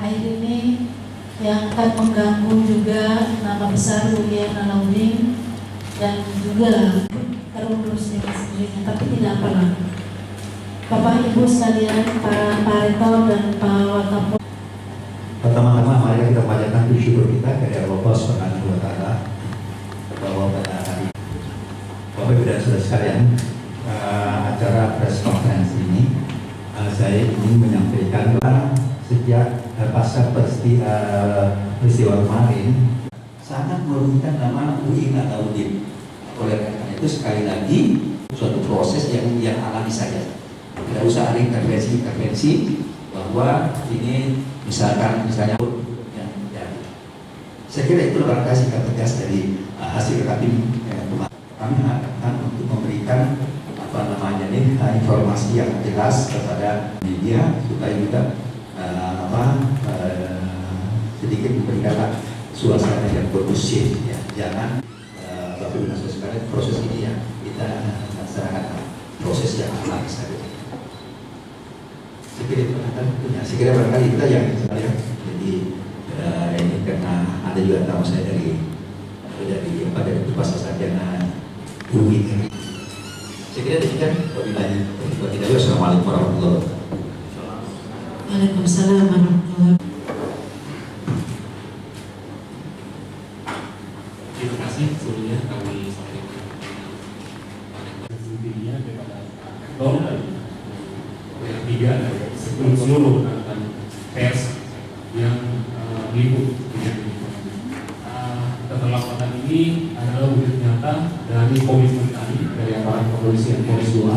air ini yang akan mengganggu juga nama besar William Alauddin dan juga terurus dengan sendirinya, tapi tidak pernah. Bapak Ibu sekalian, para Pak Rektor dan Pak Wakapolres. Pertama-tama mari kita panjatkan syukur kita kepada Allah Subhanahu wa Ta'ala bahwa pada hari Bapak Ibu dan Saudara sekalian, acara press conference ini saya ingin menyampaikan bahwa sejak pasca peristiwa kemarin sangat merugikan nama UI Alauddin. Oleh karena itu sekali lagi suatu proses yang alami saja. Tidak usah ada intervensi bahwa ini misalnya saya kira itu barangkali sikap tegas dari hasil rapim kami akan untuk memberikan informasi yang jelas kepada media supaya kita sedikit memberikan suasana yang kondusif ya. Jangan Bapak Ibu dan Saudara sekalian, proses ini ya kita laksanakan proses yang alami saja. Saya kira barangkali kita yang sekalian. Jadi ini karena ada juga tamu saya dari Tupas Sarjana UI. Saya kira demikian. Wabillahi Assalamualaikum warahmatullahi wabarakatuh. Waalaikumsalam warahmatullahi wabarakatuh. Terima kasih sebelumnya kami sampaikan intinya kepada Rektor dan pihak tiga dari seluruh rekan pers yang meliput kejadian ini. Keterlambatan ini adalah wujud nyata dari komitmen kami dari aparat kepolisian Polres 2.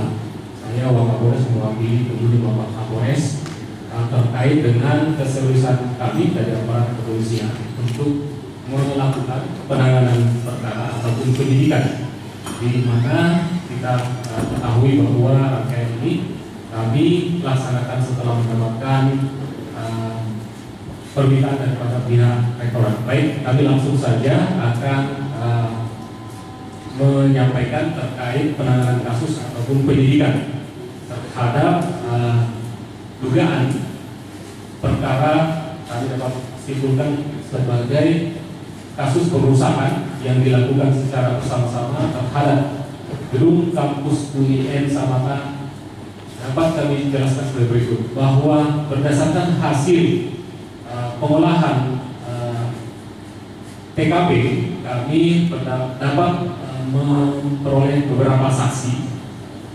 Saya Wakapolres mewakili kemudian Bapak Kapolres terkait dengan keseriusan kami dari aparat kepolisian untuk melakukan penanganan perkara ataupun penyidikan, di mana kita ketahui bahwa rangkaian ini kami laksanakan setelah mendapatkan permintaan daripada pihak rektorat. Baik, kami langsung saja akan menyampaikan terkait penanganan kasus ataupun penyidikan terhadap dugaan perkara kami dapat simpulkan sebagai kasus perusakan yang dilakukan secara bersama-sama terhadap gedung kampus UIN Samata. Dapat kami jelaskan sebagai berikut, bahwa berdasarkan hasil pengolahan TKP, kami dapat memperoleh beberapa saksi.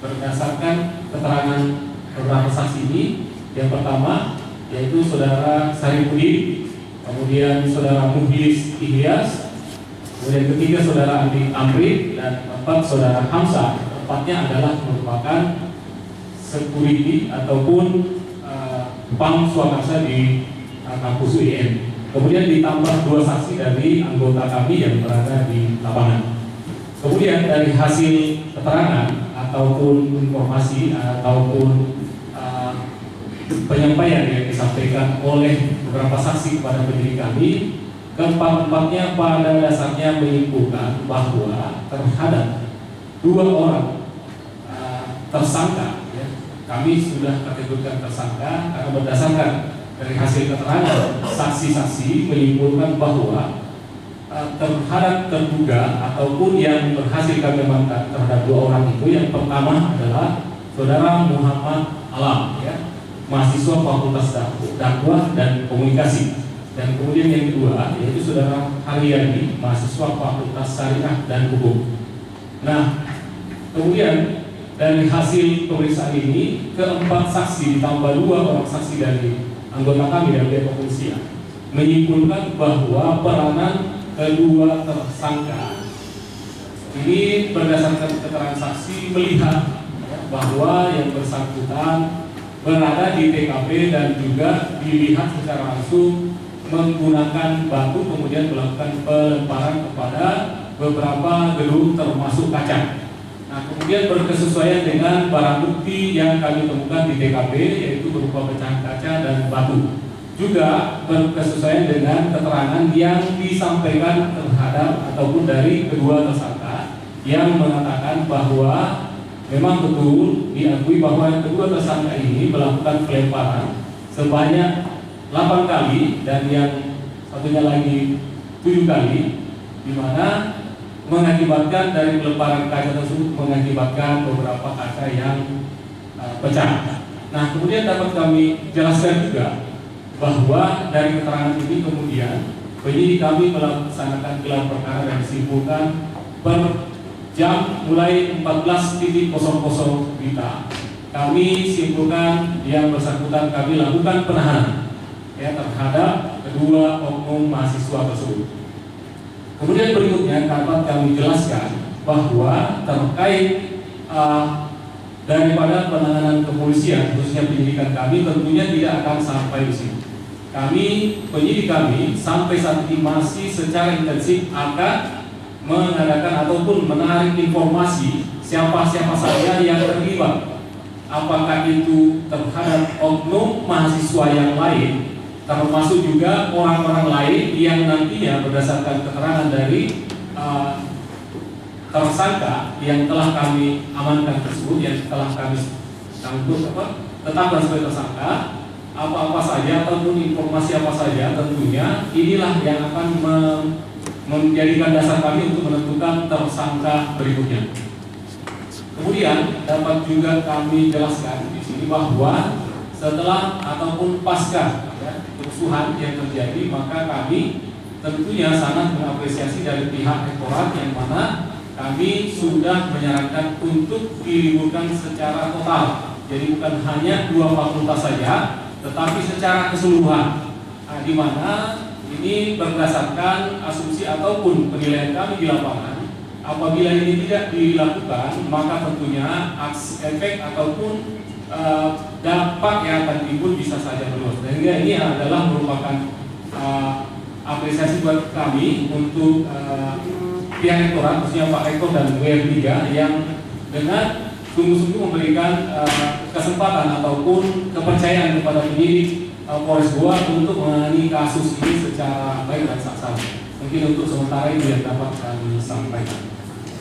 Berdasarkan keterangan beberapa saksi ini, yang pertama yaitu Saudara Saripudin, kemudian Saudara Muhlis Ilyas, kemudian ketiga Saudara Andi Amri, dan keempat Saudara Hamzah. Keempatnya adalah merupakan security ataupun pam swakarsa di kampus UIN. Kemudian ditambah dua saksi dari anggota kami yang berada di lapangan. Kemudian dari hasil keterangan ataupun informasi ataupun penyampaian yang disampaikan oleh beberapa saksi kepada penyidik kami, keempat-empatnya pada dasarnya menyimpulkan bahwa terhadap dua orang tersangka, ya, kami sudah kategorikan tersangka karena berdasarkan dari hasil keterangan saksi-saksi menyimpulkan bahwa terhadap terduga ataupun yang berhasil kami amankan terhadap dua orang itu, yang pertama adalah Saudara Muhammad Alam, ya, mahasiswa Fakultas Dakwah dan Komunikasi, dan kemudian yang kedua yaitu Saudara Haryadi, mahasiswa Fakultas Syariah dan Hukum. Nah, kemudian dari hasil pemeriksaan ini, keempat saksi ditambah dua orang saksi dari anggota kami dari pihak kepolisian menyimpulkan bahwa peranan kedua tersangka ini berdasarkan keterangan saksi melihat bahwa yang bersangkutan berada di TKP dan juga dilihat secara langsung menggunakan batu kemudian melakukan pelemparan kepada beberapa gedung termasuk kaca. Nah, kemudian berkesesuaian dengan barang bukti yang kami temukan di TKP, yaitu berupa pecahan kaca dan batu. Juga berkesesuaian dengan keterangan yang disampaikan terhadap ataupun dari kedua tersangka yang mengatakan bahwa memang betul diakui bahwa kedua tersangka ini melakukan pelemparan sebanyak 8 kali dan yang satunya lagi 7 kali, di mana mengakibatkan dari pelebaran kaca tersebut mengakibatkan beberapa kaca yang pecah. Nah, kemudian dapat kami jelaskan juga bahwa dari keterangan ini kemudian penyidik kami melaksanakan gelar perkara dan disimpulkan per jam mulai 14.00 WITA. Kami simpulkan yang bersangkutan kami lakukan penahanan terhadap kedua oknum mahasiswa tersebut. Kemudian berikutnya dapat kami jelaskan bahwa terkait daripada penanganan kepolisian khususnya penyidikan kami tentunya tidak akan sampai di sini. Penyidik kami sampai saat ini masih secara intensif akan mengadakan ataupun menarik informasi siapa-siapa saja yang terlibat, apakah itu terhadap oknum mahasiswa yang lain, termasuk juga orang-orang lain yang nantinya berdasarkan keterangan dari tersangka yang telah kami amankan tersebut, yang telah kami tetapkan sebagai tersangka, apa-apa saja ataupun informasi apa saja tentunya inilah yang akan menjadikan dasar kami untuk menentukan tersangka berikutnya. Kemudian dapat juga kami jelaskan di sini bahwa setelah ataupun pasca kerusuhan yang terjadi, maka kami tentunya sangat mengapresiasi dari pihak Rektorat yang mana kami sudah menyarankan untuk diliburkan secara total. Jadi bukan hanya 2 fakultas saja, tetapi secara keseluruhan. Di mana ini berdasarkan asumsi ataupun penilaian kami di lapangan, apabila ini tidak dilakukan, maka tentunya efek ataupun dampak yang akan timbul bisa saja meluas. Sehingga ini adalah merupakan apresiasi buat kami untuk pihak Rektorat, khususnya Pak Rektor dan WR3 yang dengan sungguh-sungguh memberikan kesempatan ataupun kepercayaan kepada penyidik Polres Goa untuk menangani kasus ini secara baik dan saksama. Mungkin untuk sementara itu yang dapat kami sampaikan.